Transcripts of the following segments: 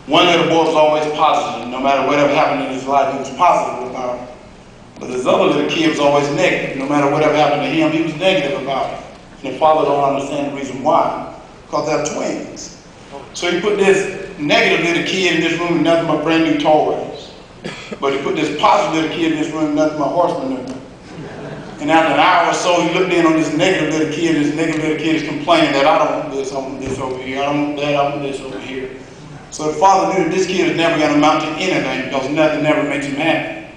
One little boy was always positive. No matter whatever happened in his life, he was positive about it. But this other little kid was always negative. No matter whatever happened to him, he was negative about it. And the father don't understand the reason why. Because they're twins. So he put this negative little kid in this room with nothing but brand new toys. But he put this positive little kid in this room with nothing but horse manure. And after an hour or so, he looked in on this negative little kid, and this negative little kid is complaining that I don't want this, I want this over here, I don't want that, I want this over here. So the father knew that this kid was never going to amount to anything because nothing never makes him happy.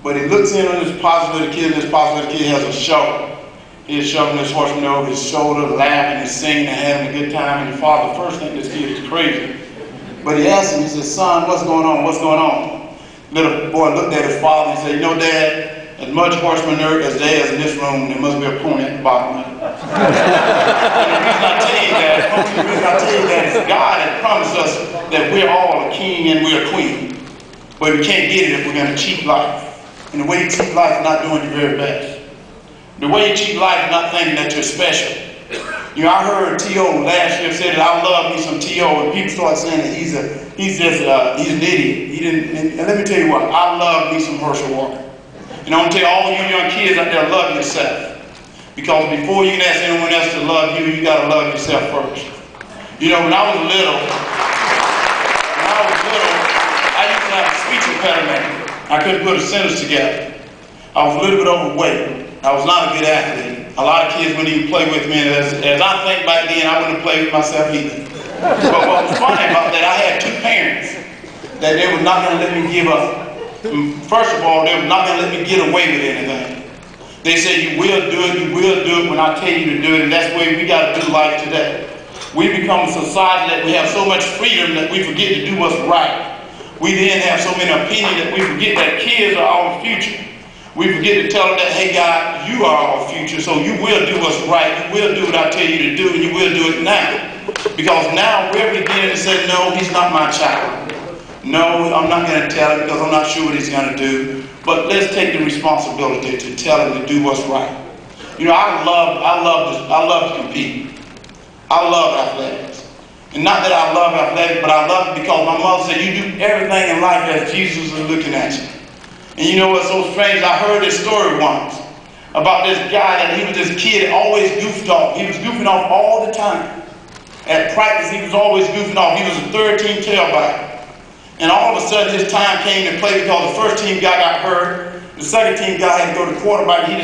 But he looks in on this positive little kid, and this positive little kid has a show. He's shoving this horse manure over his shoulder, laughing and singing and having a good time. And the father first thinks this kid is crazy. But he asked him, he said, son, what's going on? What's going on? Little boy looked at his father and said, you know, Dad, as much horse manure as there is in this room, there must be a pony at the bottom of it. And the reason I tell you that is God has promised us that we're all a king and we're a queen. But we can't get it if we're going to cheat life. And the way you cheat life is not doing your very best. The way you cheat life is not thinking that you're special. You know, I heard T.O. last year say that I love me some T.O. and people start saying that he's an idiot. He didn't, and let me tell you what, I love me some Herschel Walker. And I'm going to tell all you young kids out there, love yourself. Because before you can ask anyone else to love you, you got to love yourself first. You know, when I was little, I used to have a speech impediment. I couldn't put a sentence together. I was a little bit overweight. I was not a good athlete. A lot of kids wouldn't even play with me. As I think back then, I wouldn't play with myself either. But what was funny about that, I had two parents that they were not going to let me give up. First of all, they were not going to let me get away with anything. They said, you will do it when I tell you to do it, and that's the way we got to do life today. We become a society that we have so much freedom that we forget to do what's right. We then have so many opinions that we forget that kids are our future. We forget to tell them that, hey God, you are our future, so you will do what's right. You will do what I tell you to do, and you will do it now. Because now we're beginning to say, no, he's not my child. No, I'm not going to tell him because I'm not sure what he's going to do. But let's take the responsibility to tell him to do what's right. You know, I love to compete. I love athletics. And not that I love athletics, but I love it because my mother said, you do everything in life as Jesus is looking at you. And you know what's so strange? I heard this story once about this guy that he was this kid that always goofed off. He was goofing off all the time. At practice, he was always goofing off. He was a third-team tailback. And all of a sudden, his time came to play because the first team guy got hurt. The second team guy had to go to quarterback. The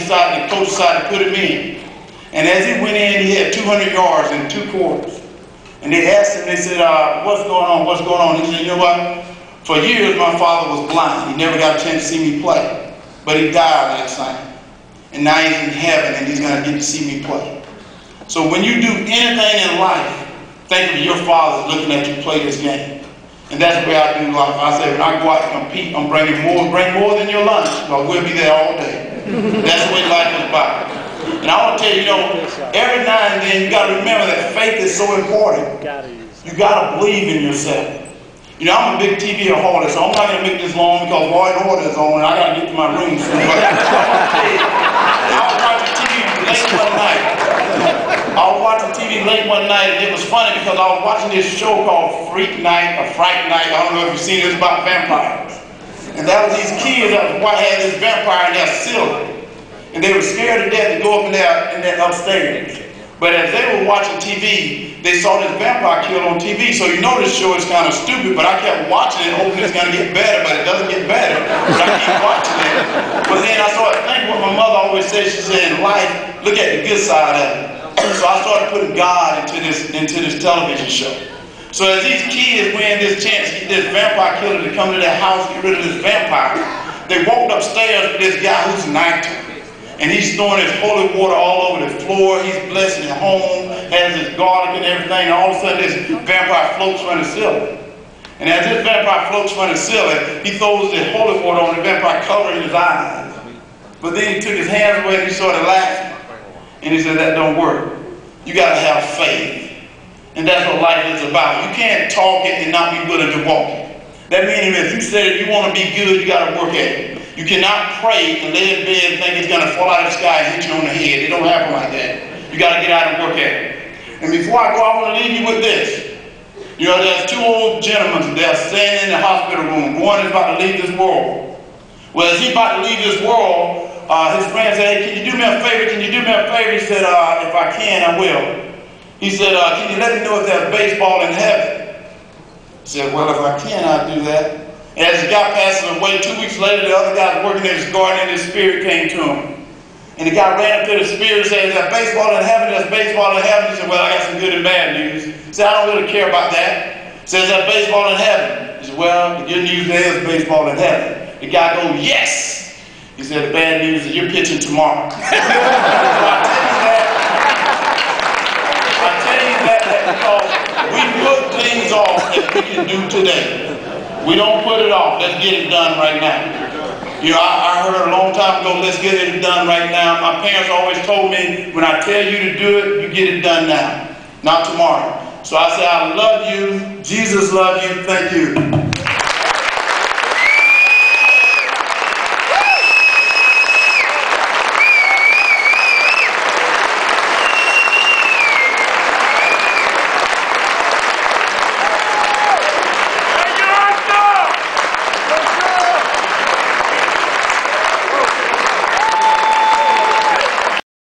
coach decided to put him in. And as he went in, he had 200 yards in 2 quarters. And they asked him, they said, what's going on? What's going on? He said, you know what? For years, my father was blind. He never got a chance to see me play. But he died last night. And now he's in heaven, and he's going to get to see me play. So when you do anything in life, think of your father looking at you play this game. And that's the way I do life. I say, when I go out and compete, I'm bring more than your lunch, but we'll be there all day. That's the way life is about. And I want to tell you, you know, every now and then you got to remember that faith is so important. You got to believe in yourself. You know, I'm a big TV holic, so I'm not going to make this long because Law and Order is on and I got to get to my room soon. But I was watching TV late one night. And it was funny because I was watching this show called Freak Night or Fright Night. I don't know if you've seen it. It's about vampires. And that was these kids that had this vampire in their ceiling. And they were scared to death to go up in there upstairs. But as they were watching TV, they saw this vampire kill on TV. So you know this show is kind of stupid, but I kept watching it hoping it's going to get better, but it doesn't get better. But I keep watching it. But then I started thinking what my mother always said. She said, in life, look at the good side of it. So I started putting God into this television show. So as these kids win this chance to get this vampire killer to come to their house, get rid of this vampire, they walked upstairs with this guy who's an actor. And he's throwing his holy water all over the floor. He's blessing his home, has his garlic and everything. And all of a sudden, this vampire floats from the ceiling. And as this vampire floats from the ceiling, he throws his holy water on the vampire, covering his eyes. But then he took his hands away and he started laughing. And he said, that don't work. You got to have faith. And that's what life is about. You can't talk it and not be willing to walk it. That means if you said you want to be good, you got to work at it. You cannot pray and lay in bed and think it's going to fall out of the sky and hit you on the head. It don't happen like that. You got to get out and work at it. And before I go, I want to leave you with this. You know, there's two old gentlemen that are standing in the hospital room. One is about to leave this world. Well, as he's about to leave this world, his friend said, hey, can you do me a favor? Can you do me a favor? He said, if I can, I will. He said, can you let me know if there's baseball in heaven? He said, well, if I can, I'll do that. And as the guy passes away, 2 weeks later, the other guy was working in his garden and his spirit came to him. And the guy ran up to the spirit and said, is there baseball in heaven? There's baseball in heaven. He said, well, I got some good and bad news. He said, I don't really care about that. He said, is there baseball in heaven? He said, well, the good news is baseball in heaven. The guy goes, yes. He said, the bad news is you're pitching tomorrow. So I tell you that because we put things off that we can do today. We don't put it off. Let's get it done right now. You know, I heard a long time ago, let's get it done right now. My parents always told me, when I tell you to do it, you get it done now, not tomorrow. So I say, I love you. Jesus loves you. Thank you.